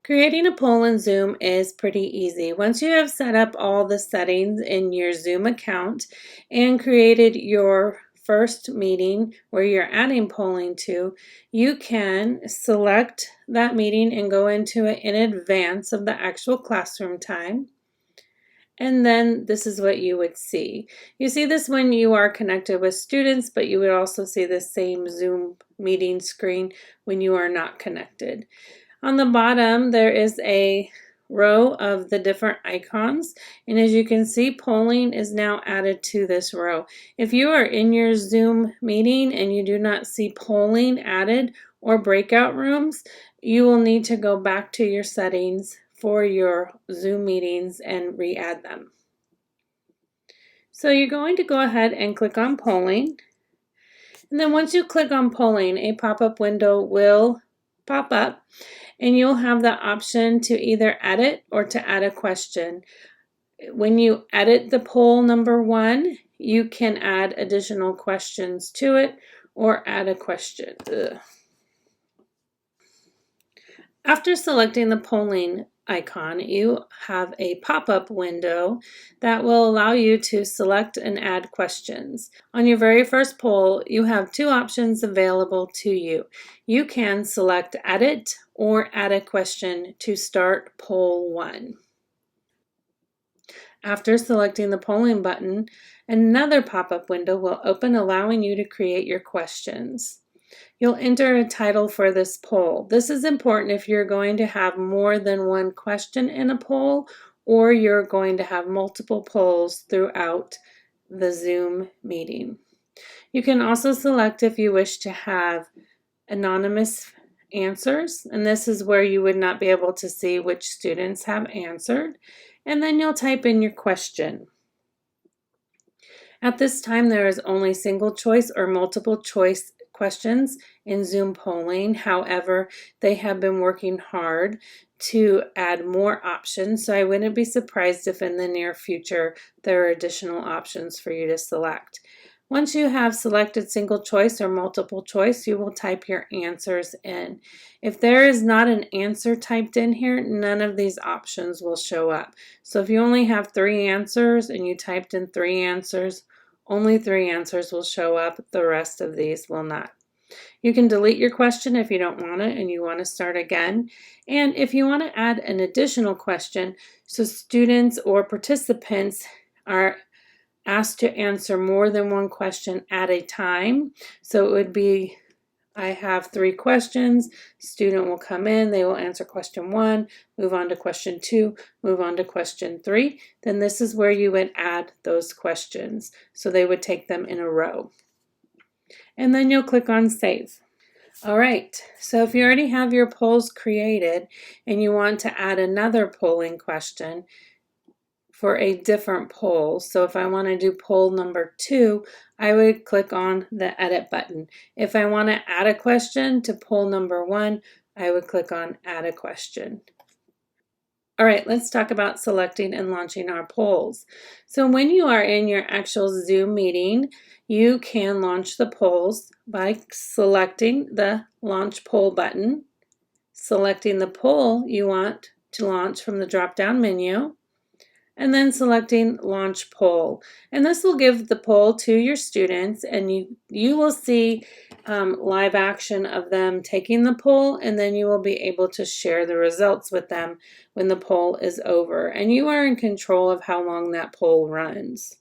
Creating a poll in Zoom is pretty easy. Once you have set up all the settings in your Zoom account and created your first meeting where you're adding polling to, you can select that meeting and go into it in advance of the actual classroom time. And then this is what you would see. You see this when you are connected with students, but you would also see the same Zoom meeting screen when you are not connected. On the bottom, there is a row of the different icons, and as you can see, polling is now added to this row. If you are in your Zoom meeting and you do not see polling added or breakout rooms, you will need to go back to your settings for your Zoom meetings and re-add them. So you're going to go ahead and click on polling, and then once you click on polling, a pop-up window will pop up, and you'll have the option to either edit or to add a question. When you edit the poll number 1, you can add additional questions to it or add a question. After selecting the polling icon, you have a pop-up window that will allow you to select and add questions. On your very first poll, you have 2 options available to you. You can select Edit or Add a question to start poll 1. After selecting the polling button, another pop-up window will open, allowing you to create your questions. You'll enter a title for this poll. This is important if you're going to have more than one question in a poll, or you're going to have multiple polls throughout the Zoom meeting. You can also select if you wish to have anonymous answers, and this is where you would not be able to see which students have answered, and then you'll type in your question. At this time, there is only single choice or multiple choice questions in Zoom polling. However, they have been working hard to add more options, so I wouldn't be surprised if in the near future there are additional options for you to select. Once you have selected single choice or multiple choice, you will type your answers in. If there is not an answer typed in here, none of these options will show up. So if you only have 3 answers and you typed in 3 answers, only 3 answers will show up. The rest of these will not. You can delete your question if you don't want it and you want to start again. And if you want to add an additional question, so students or participants are asked to answer more than one question at a time. So it would be, I have 3 questions, student will come in, they will answer question 1, move on to question 2, move on to question 3. Then this is where you would add those questions. So they would take them in a row. And then you'll click on Save. All right, so if you already have your polls created and you want to add another polling question for a different poll, so if I want to do poll number 2, I would click on the Edit button. If I want to add a question to poll number 1, I would click on Add a question. All right, let's talk about selecting and launching our polls. So when you are in your actual Zoom meeting, you can launch the polls by selecting the Launch Poll button, selecting the poll you want to launch from the drop-down menu, and then selecting Launch Poll. And this will give the poll to your students, and you will see live action of them taking the poll, and then you will be able to share the results with them when the poll is over. And you are in control of how long that poll runs.